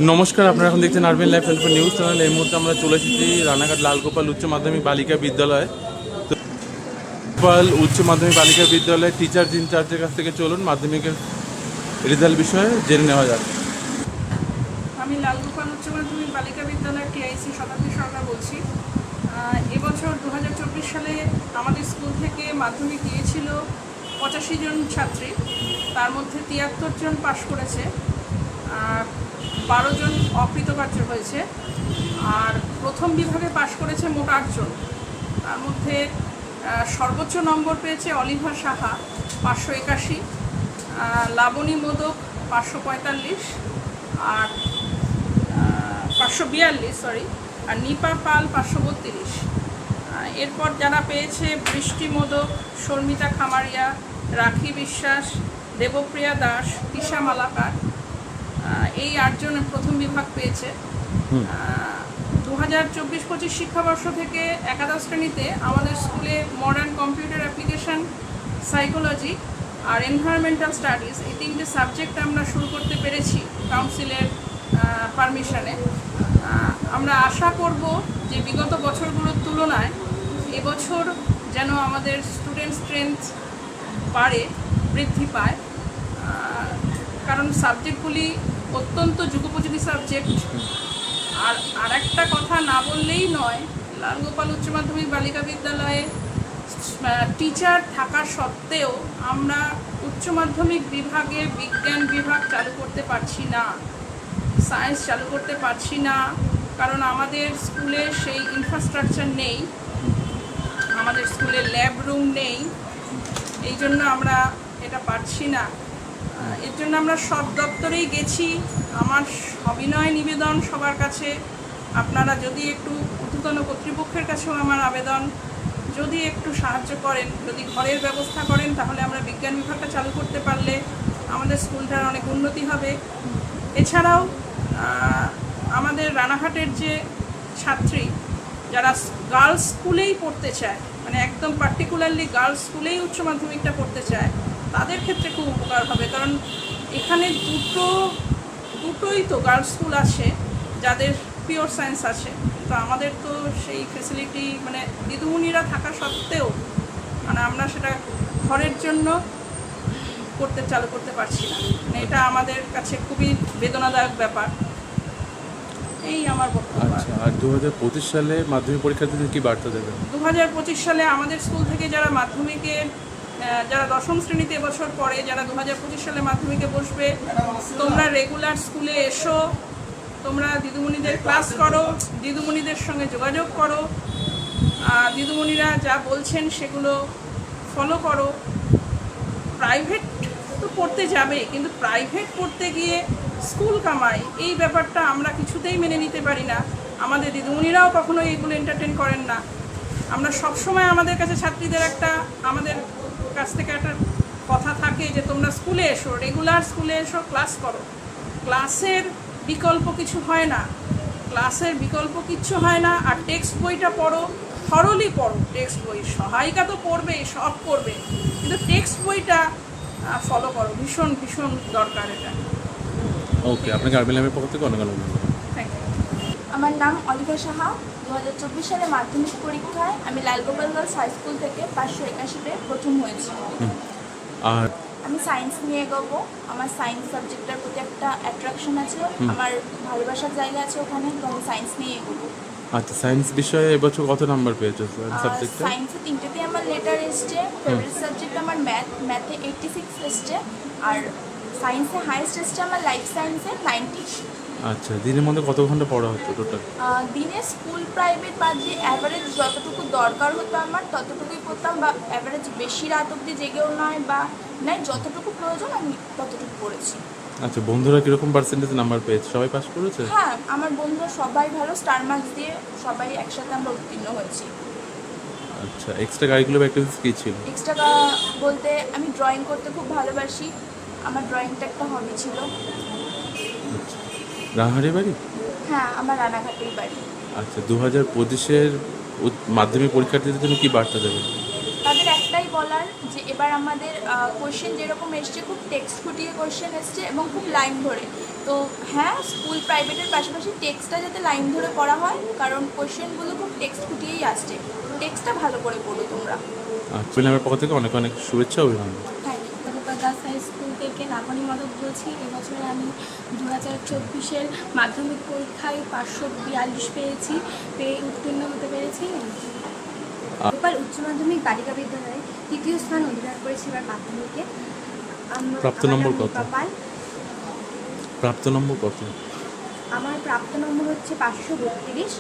নমস্কার, আপনারা এখন দেখছেন RBN life help news channel. এই মুহূর্তে আমরা চলে এসেছি রানাঘাট লালগোপাল উচ্চ মাধ্যমিক বালিকা বিদ্যালয়। তো গোপাল উচ্চ মাধ্যমিক বালিকা বিদ্যালয়ের টিচার ইনচার্জের কাছ থেকে চলুন মাধ্যমিকের রেজাল্ট বিষয়ে জেনে নেওয়া যাক। আমি লালগোপাল উচ্চ মাধ্যমিক বালিকা বিদ্যালয়ের টিআইসি শতাব্দী সরকার বলছি। এবছর 2024 সালে আমাদের স্কুল থেকে মাধ্যমিক দিয়েছিল 85 জন ছাত্রী, তার মধ্যে 73 জন পাশ করেছে, 12 জন অকৃতকার্য হয়েছে। আর প্রথম বিভাগে পাশ করেছে মোট 8 জন। তার মধ্যে সর্বোচ্চ নম্বর পেয়েছে অলিভা সাহা 581, লাবণী মোদক 545, আর 542 আর নিপা পাল 532। এরপর যারা পেয়েছে বৃষ্টি মোদক, শর্মিতা খামারিয়া, রাখি বিশ্বাস, দেবপ্রিয়া দাস, তিশা মালাকার, এই 8 জন প্রথম বিভাগ পেয়েছে। 2024-25 শিক্ষাবর্ষ থেকে একাদশ শ্রেণীতে আমাদের স্কুলে মডার্ন কম্পিউটার অ্যাপ্লিকেশন, সাইকোলজি আর এনভায়রনমেন্টাল স্টাডিজ এই 3টে সাবজেক্ট আমরা শুরু করতে পেরেছি কাউন্সিলের পারমিশনে। আমরা আশা করব যে বিগত বছরগুলোর তুলনায় এবছর যেন আমাদের স্টুডেন্ট স্ট্রেংথ বৃদ্ধি পায়, কারণ সাবজেক্টগুলি অত্যন্ত যুগোপযোগী সাবজেক্ট। আর একটা কথা না বললেই নয়, লালগোপাল উচ্চ মাধ্যমিক বালিকা বিদ্যালয়ে টিচার থাকা সত্ত্বেও আমরা উচ্চ মাধ্যমিক বিভাগে বিজ্ঞান বিভাগ চালু করতে পারছি না, সায়েন্স চালু করতে পারছি না, কারণ আমাদের স্কুলে সেই ইনফ্রাস্ট্রাকচার নেই, আমাদের স্কুলে ল্যাব রুম নেই। এই জন্য আমরা এটা পারছি না। এর জন্য আমরা সব দপ্তরেই গেছি। আমার সবিনয় নিবেদন সবার কাছে, আপনারা যদি একটু ঊর্ধ্বতন কর্তৃপক্ষের কাছেও আমার আবেদন, যদি একটু সাহায্য করেন, যদি ঘরের ব্যবস্থা করেন, তাহলে আমরা বিজ্ঞান বিভাগটা চালু করতে পারলে আমাদের স্কুলটার অনেক উন্নতি হবে। এছাড়াও আমাদের রানাঘাটের যে ছাত্রী যারা গার্লস স্কুলেই পড়তে চায়, মানে একদম পার্টিকুলারলি গার্লস স্কুলেই উচ্চ মাধ্যমিকটা পড়তে চায়, তাদের ক্ষেত্রে খুব উপকার হবে। কারণ এখানে দুটোই তো গার্লস স্কুল আছে যাদের পিওর সায়েন্স আছে, তো আমাদের তো সেই ফেসিলিটি মানে দিদিমণিরা থাকা সত্ত্বেও মানে আমরা সেটা ঘরের জন্য চালু করতে পারছি না। মানে এটা আমাদের কাছে খুবই বেদনাদায়ক ব্যাপার। এই আমার বক্তব্য। আচ্ছা, আর 2025 সালে মাধ্যমিক পরীক্ষার্থীদের কি বার্তা দেবেন? 2025 সালে আমাদের স্কুল থেকে যারা মাধ্যমিকে যারা দশম শ্রেণীতে এবছর পড়ে, যারা 2025 সালে মাধ্যমিকে বসবে, তোমরা রেগুলার স্কুলে এসো, তোমরা দিদিমণিদের ক্লাস করো, দিদিমণিদের সঙ্গে যোগাযোগ করো, দিদিমণিরা যা বলছেন সেগুলো ফলো করো। প্রাইভেট তো পড়তে যাবে, কিন্তু প্রাইভেট পড়তে গিয়ে স্কুল কামাই এই ব্যাপারটা আমরা কিছুতেই মেনে নিতে পারি না। আমাদের দিদিমণিরাও কখনো এইগুলো এন্টারটেন করেন না। আমরা সবসময় আমাদের কাছে ছাত্রীদের আমাদের কাছ থেকে একটা কথা থাকে যে তোমরা স্কুলে এসো, রেগুলার স্কুলে এসো, ক্লাস করো। ক্লাসের বিকল্প কিছু হয় না, ক্লাসের বিকল্প কিচ্ছু হয় না। আর টেক্সট বইটা পড়ো, থরলি পড়ো টেক্সট বই। সহায়িকা তো পড়বে, সব করবে, কিন্তু টেক্সট বইটা ফলো করো, ভীষণ ভীষণ দরকার এটা। ওকে, আপনাকে আরবিএন লাইফের পক্ষ থেকে অনেক ধন্যবাদ। Thank you. আমার নাম অলিভা সাহা। 2024 সালে মাধ্যমিক পরীক্ষায় আমি লালগোপাল গার্লস হাই স্কুল থেকে 581-তে প্রথম হয়েছি। আর আমি সায়েন্স নিয়ে এগোবো। আমার সায়েন্স সাবজেক্টের প্রতি একটা অ্যাট্রাকশন আছে, আমার ভালোবাসার জায়গা আছে ওখানে, তো আমি সায়েন্স নিয়ে এগোবো। আচ্ছা, সায়েন্স বিষয়ে এবছর কত নাম্বার পেয়েছো সাবজেক্টে? সায়েন্সে 3টেতেই আমার লেটার এসছে। ফেভারিট সাবজেক্ট আমার ম্যাথে 86 এসছে, আর সায়েন্সে হাইয়েস্ট এসছে আমার লাইফ সায়েন্সে 90। আচ্ছা, দিনের মধ্যে কত ঘন্টা পড়া হতো টোটাল? দিনে স্কুল প্রাইভেট বাদ দিয়ে অ্যাভারেজ যতটুকু দরকার হতো আমার ততটুকুই পড়তাম, বা অ্যাভারেজ বেশি রাত অবধি জেগেও নয়, বা নয় যতটুকু প্রয়োজন আমি ততটুকু পড়েছি। আচ্ছা, বন্ধুরা কীরকম পার্সেন্টেজ নাম্বার পেয়েছে? সবাই পাস করেছে? হ্যাঁ, আমার বন্ধুরা সবাই ভালো, স্টার মার্কস দিয়ে সবাই একসাথে আমরা উত্তীর্ণ হয়েছি। আচ্ছা, এক্সট্রা কারিকুলার অ্যাক্টিভিটিস কী ছিল? এক্সট্রা বলতে আমি ড্রয়িং করতে খুব ভালোবাসি, আমার ড্রয়িংটা একটা হবি ছিল। আচ্ছা, রাহারি বাড়ি? হ্যাঁ, আমার রানাঘাটেই বাড়ি। আচ্ছা, 2025-এর মাধ্যমিক পরীক্ষার্থীদের জন্য কী বার্তা দেবেন? তাদের একটাই বলার যে এবার আমাদের কোশ্চেন যেরকম এসছে, খুব টেক্সট ফুটিয়ে কোশ্চেন এসছে এবং খুব লাইন ধরে, তো হ্যাঁ, স্কুল প্রাইভেটের পাশাপাশি টেক্সটটা যাতে লাইন ধরে পড়া হয়, কারণ কোয়েশ্চেনগুলো খুব টেক্সট ফুটিয়েই আসছে। টেক্সটটা ভালো করে পড়ো তোমরা। ম্যামের পক্ষ থেকে অনেক অনেক শুভেচ্ছা অভিনন্দন। Thank you. Girls high school থেকে লাবণী মাধব বলছি। এবছরে আমি 2024-এর মাধ্যমিক পরীক্ষায় 542 পেয়েছি, পেয়ে উত্তীর্ণ হতে পেরেছি। গোপাল উচ্চ মাধ্যমিক বালিকা বিদ্যালয়ে তৃতীয় স্থান অধিকার করেছি এবার মাধ্যমিকে। প্রাপ্ত নম্বর কত? আমার প্রাপ্ত নম্বর কত? আমার প্রাপ্ত নম্বর হচ্ছে 532।